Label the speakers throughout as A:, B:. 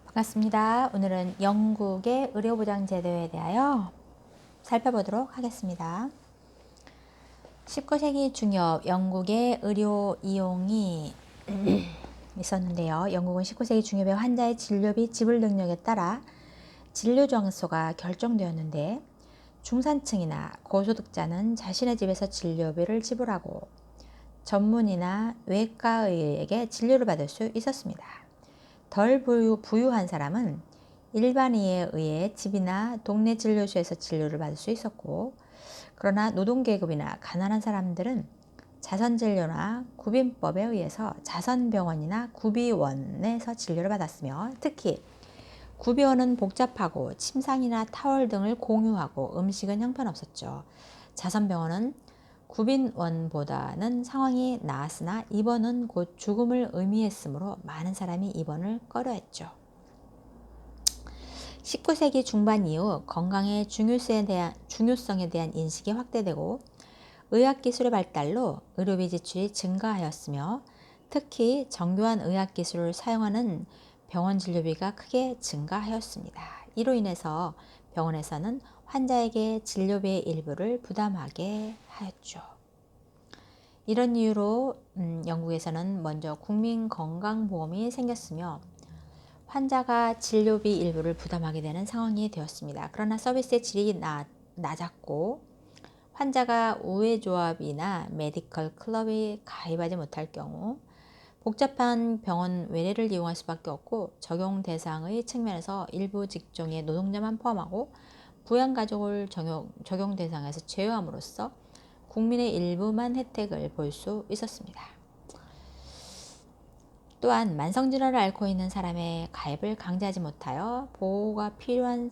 A: 반갑습니다. 오늘은 영국의 의료보장 제도에 대하여 살펴보도록 하겠습니다. 19세기 중엽 영국의 의료 이용이 있었는데요. 영국은 19세기 중엽에 환자의 진료비 지불 능력에 따라 진료 장소가 결정되었는데, 중산층이나 고소득자는 자신의 집에서 진료비를 지불하고 전문의나 외과의에게 진료를 받을 수 있었습니다. 덜 부유한 사람은 일반의에 의해 집이나 동네 진료소에서 진료를 받을 수 있었고, 그러나 노동계급이나 가난한 사람들은 자선진료나 구빈법에 의해서 자선병원이나 구비원에서 진료를 받았으며, 특히 구비원은 복잡하고 침상이나 타월 등을 공유하고 음식은 형편없었죠. 자선병원은 구빈원보다는 상황이 나았으나 입원은 곧 죽음을 의미했으므로 많은 사람이 입원을 꺼려했죠. 19세기 중반 이후 건강의 중요성에 대한 인식이 확대되고, 의학기술의 발달로 의료비 지출이 증가하였으며, 특히 정교한 의학기술을 사용하는 병원 진료비가 크게 증가하였습니다. 이로 인해서 병원에서는 환자에게 진료비의 일부를 부담하게 하였죠. 이런 이유로 영국에서는 먼저 국민건강보험이 생겼으며, 환자가 진료비 일부를 부담하게 되는 상황이 되었습니다. 그러나 서비스의 질이 낮았고, 환자가 우회조합이나 메디컬 클럽에 가입하지 못할 경우 복잡한 병원 외래를 이용할 수밖에 없고, 적용 대상의 측면에서 일부 직종의 노동자만 포함하고 부양가족을 적용 대상에서 제외함으로써 국민의 일부만 혜택을 볼 수 있었습니다. 또한 만성질환을 앓고 있는 사람의 가입을 강제하지 못하여 보호가 필요한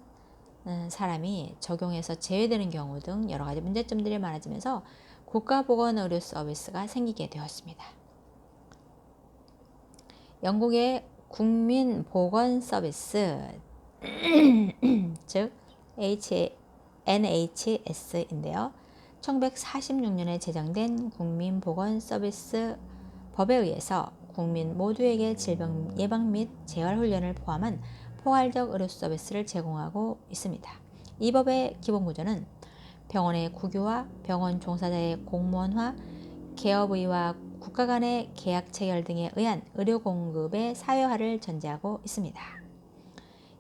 A: 사람이 적용에서 제외되는 경우 등 여러 가지 문제점들이 많아지면서 국가보건의료 서비스가 생기게 되었습니다. 영국의 국민보건서비스 즉 NHS인데요. 1946년에 제정된 국민보건서비스 법에 의해서 국민 모두에게 질병 예방 및 재활 훈련을 포함한 포괄적 의료 서비스를 제공하고 있습니다. 이 법의 기본 구조는 병원의 국유화, 병원 종사자의 공무원화, 개업의와 국가 간의 계약 체결 등에 의한 의료 공급의 사회화를 전제하고 있습니다.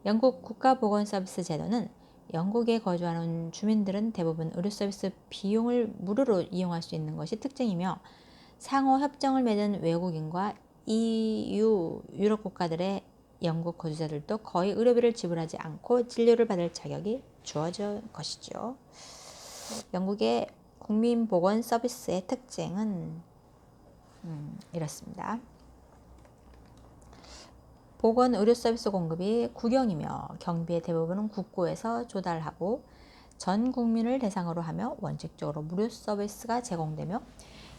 A: 영국 국가보건서비스 제도는 영국에 거주하는 주민들은 대부분 의료 서비스 비용을 무료로 이용할 수 있는 것이 특징이며, 상호 협정을 맺은 외국인과 EU 유럽 국가들의 영국 거주자들도 거의 의료비를 지불하지 않고 진료를 받을 자격이 주어진 것이죠. 영국의 국민보건 서비스의 특징은 이렇습니다. 보건 의료 서비스 공급이 국영이며 경비의 대부분은 국고에서 조달하고 전 국민을 대상으로 하며 원칙적으로 무료 서비스가 제공되며,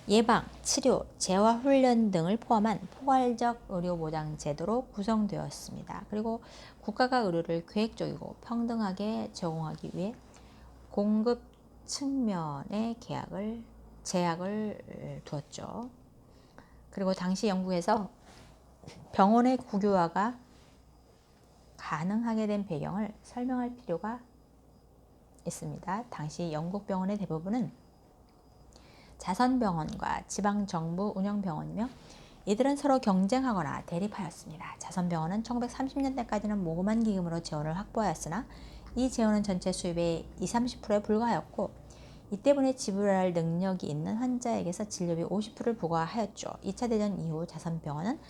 A: 예방, 치료, 재활 훈련 등을 포함한 포괄적 의료 보장 제도로 구성되었습니다. 그리고 국가가 의료를 계획적이고 평등하게 제공하기 위해 공급 측면의 제약을 두었죠. 그리고 당시 영국에서 병원의 국유화가 가능하게 된 배경을 설명할 필요가 있습니다. 당시 영국 병원의 대부분은 자선병원과 지방정부 운영병원이며, 이들은 서로 경쟁하거나 대립하였습니다. 자선병원은 1930년대까지는 모금한 기금으로 재원을 확보하였으나 이 재원은 전체 수입의 20-30%에 불과하였고, 이 때문에 지불할 능력이 있는 환자에게서 진료비 50%를 부과하였죠. 2차 대전 이후 자선병원은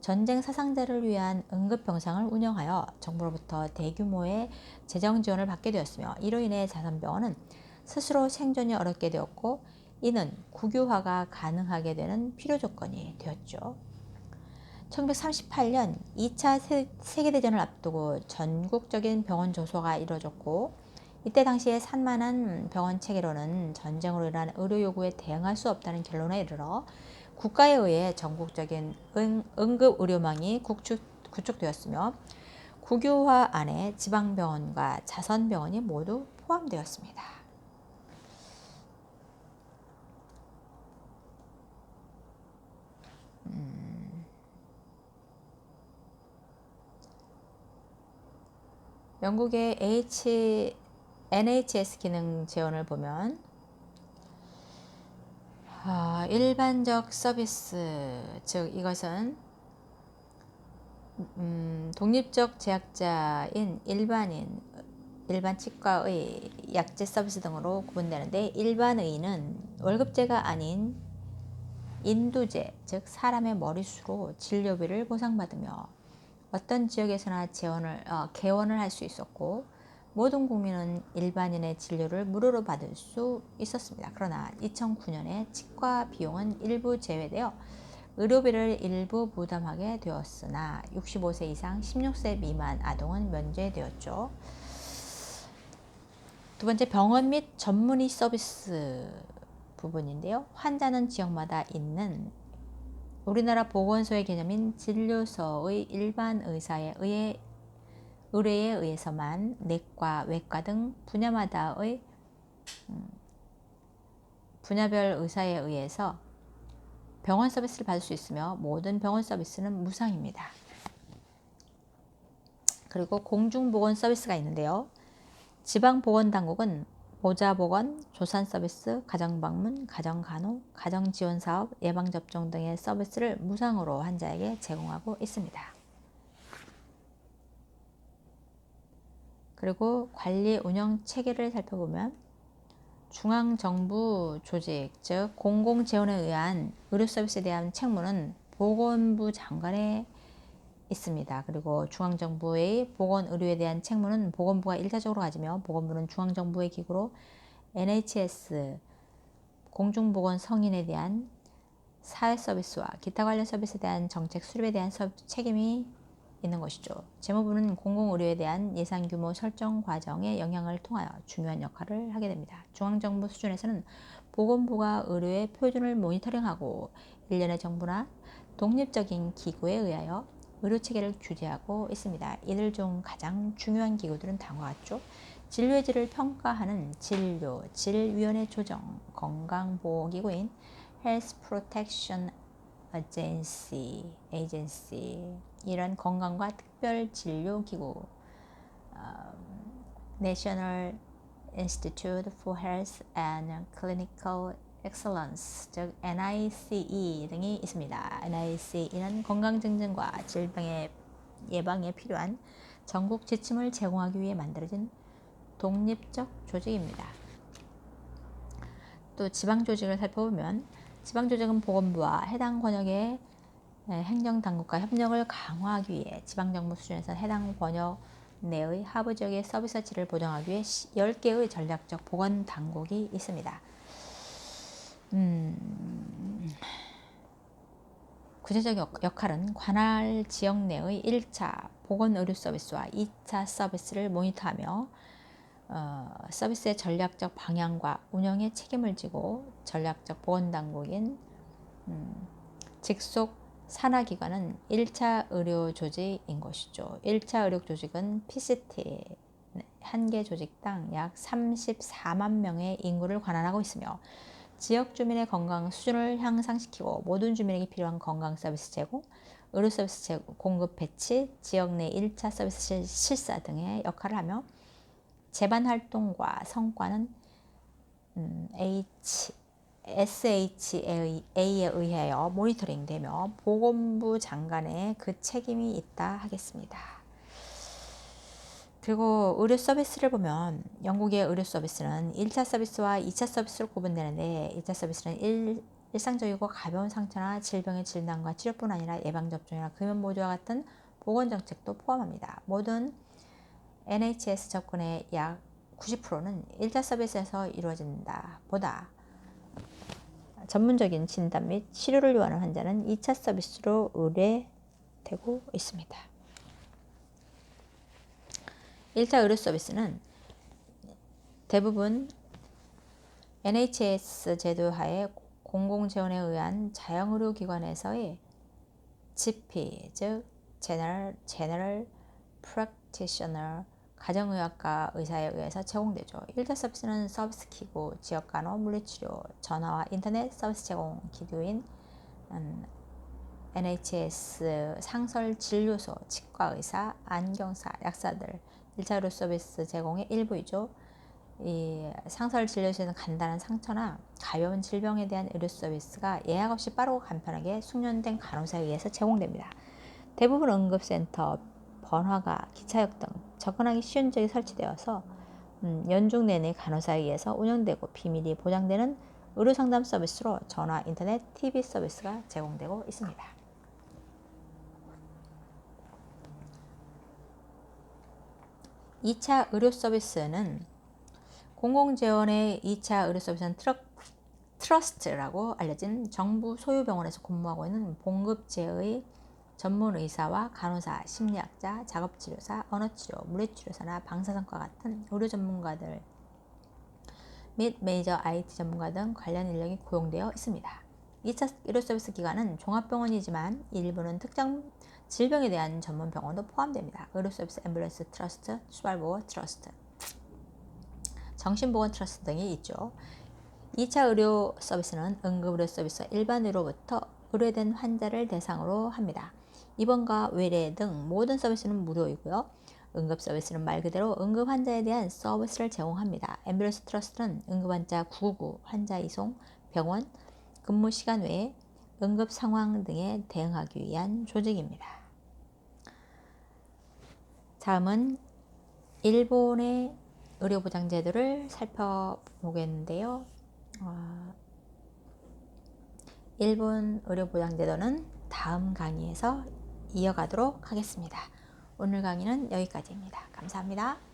A: 전쟁 사상자를 위한 응급병상을 운영하여 정부로부터 대규모의 재정 지원을 받게 되었으며, 이로 인해 자선병원은 스스로 생존이 어렵게 되었고, 이는 국유화가 가능하게 되는 필요 조건이 되었죠. 1938년 2차 세계대전을 앞두고 전국적인 병원 조소가 이루어졌고, 이때 당시에 산만한 병원 체계로는 전쟁으로 인한 의료 요구에 대응할 수 없다는 결론에 이르러 국가에 의해 전국적인 응급 의료망이 구축되었으며, 국유화 안에 지방병원과 자선병원이 모두 포함되었습니다. 영국의 NHS 기능 재원을 보면 일반적 서비스, 즉 이것은 독립적 제약자인 일반 치과의 약제 서비스 등으로 구분되는데, 일반의는 월급제가 아닌 인두제, 즉 사람의 머릿수로 진료비를 보상받으며 어떤 지역에서나 개원을 할 수 있었고, 모든 국민은 일반인의 진료를 무료로 받을 수 있었습니다. 그러나 2009년에 치과 비용은 일부 제외되어 의료비를 일부 부담하게 되었으나 65세 이상 16세 미만 아동은 면제되었죠. 두 번째, 병원 및 전문의 서비스 부분인데요. 환자는 지역마다 있는 우리나라 보건소의 개념인 진료소의 일반 의사에 의뢰에 의해서만 내과, 외과 등 분야마다의 분야별 의사에 의해서 병원 서비스를 받을 수 있으며, 모든 병원 서비스는 무상입니다. 그리고 공중보건 서비스가 있는데요. 지방보건당국은 보자보건, 조산서비스, 가정방문, 가정간호, 가정지원사업, 예방접종 등의 서비스를 무상으로 환자에게 제공하고 있습니다. 그리고 관리 운영 체계를 살펴보면 중앙정부 조직, 즉 공공재원에 의한 의료서비스에 대한 책무는 보건부 장관에 있습니다. 그리고 중앙정부의 보건의료에 대한 책무는 보건부가 일차적으로 가지며, 보건부는 중앙정부의 기구로 NHS 공중보건 성인에 대한 사회서비스와 기타 관련 서비스에 대한 정책 수립에 대한 책임이 있는 것이죠. 재무부는 공공의료에 대한 예산규모 설정 과정의 영향을 통하여 중요한 역할을 하게 됩니다. 중앙정부 수준에서는 보건부가 의료의 표준을 모니터링하고 일련의 정부나 독립적인 기구에 의하여 의료체계를 규제하고 있습니다. 이들 중 가장 중요한 기구들은 다음과 같죠. 진료의 질을 평가하는 질위원회 조정, 건강보호기구인 Health Protection Agency, 이런 건강과 특별진료기구, National Institute for Health and Clinical Excellence, 즉 NICE 등이 있습니다. NICE는 건강증진과 질병의 예방에 필요한 전국 지침을 제공하기 위해 만들어진 독립적 조직입니다. 또 지방조직을 살펴보면, 지방조직은 보건부와 해당 권역의 행정당국과 협력을 강화하기 위해 지방정부 수준에서 해당 권역 내의 하부 지역의 서비스 질을 보장하기 위해 10개의 전략적 보건당국이 있습니다. 구체적 역할은 관할 지역 내의 1차 보건의료 서비스와 2차 서비스를 모니터하며 서비스의 전략적 방향과 운영에 책임을 지고, 전략적 보건당국인 직속 산하기관은 1차 의료조직인 것이죠. 1차 의료조직은 PCT 1개 조직당 약 34만 명의 인구를 관할하고 있으며, 지역 주민의 건강 수준을 향상시키고 모든 주민에게 필요한 건강 서비스 제공, 의료 서비스 공급 배치, 지역 내 1차 서비스 실사 등의 역할을 하며, 재반 활동과 성과는 SHA에 의하여 모니터링되며 보건부 장관의 그 책임이 있다 하겠습니다. 그리고 의료 서비스를 보면, 영국의 의료 서비스는 1차 서비스와 2차 서비스로 구분되는데, 1차 서비스는 일상적이고 가벼운 상처나 질병의 진단과 치료뿐 아니라 예방접종이나 금연보조와 같은 보건정책도 포함합니다. 모든 NHS 접근의 약 90%는 1차 서비스에서 이루어진다 보다 전문적인 진단 및 치료를 요하는 환자는 2차 서비스로 의뢰되고 있습니다. 1차 의료 서비스는 대부분 NHS 제도 하에 공공재원에 의한 자영의료기관에서의 GP, 즉 General Practitioner, 가정의학과 의사에 의해서 제공되죠. 1차 서비스는 서비스 기구, 지역간호, 물리치료, 전화와 인터넷 서비스 제공 기구인 NHS 상설 진료소, 치과의사, 안경사, 약사들 1차 의료 서비스 제공의 일부이죠. 이 상설 진료실에서는 간단한 상처나 가벼운 질병에 대한 의료 서비스가 예약 없이 빠르고 간편하게 숙련된 간호사에 의해서 제공됩니다. 대부분 응급센터, 번화가, 기차역 등 접근하기 쉬운 지역에 설치되어서 연중 내내 간호사에 의해서 운영되고 비밀이 보장되는 의료상담 서비스로 전화, 인터넷, TV 서비스가 제공되고 있습니다. 2차 의료 서비스는 공공재원의 2차 의료 서비스는 트러스트라고 알려진 정부 소유 병원에서 근무하고 있는 봉급제의 전문 의사와 간호사, 심리학자, 작업치료사, 언어치료, 물리치료사나 방사선과 같은 의료 전문가들 및 메이저 IT 전문가 등 관련 인력이 고용되어 있습니다. 2차 의료 서비스 기관은 종합병원이지만 일부는 특정 질병에 대한 전문 병원도 포함됩니다. 의료 서비스 앰뷸런스 트러스트, 수발보호 트러스트, 정신보건 트러스트 등이 있죠. 2차 의료 서비스는 응급의료 서비스와 일반 의료부터 의뢰된 환자를 대상으로 합니다. 입원과 외래 등 모든 서비스는 무료이고요. 응급 서비스는 말 그대로 응급 환자에 대한 서비스를 제공합니다. 앰뷸런스 트러스트는 응급환자 999, 환자 이송, 병원, 근무 시간 외에 응급 상황 등에 대응하기 위한 조직입니다. 다음은 일본의 의료보장 제도를 살펴보겠는데요. 일본 의료보장 제도는 다음 강의에서 이어가도록 하겠습니다. 오늘 강의는 여기까지입니다. 감사합니다.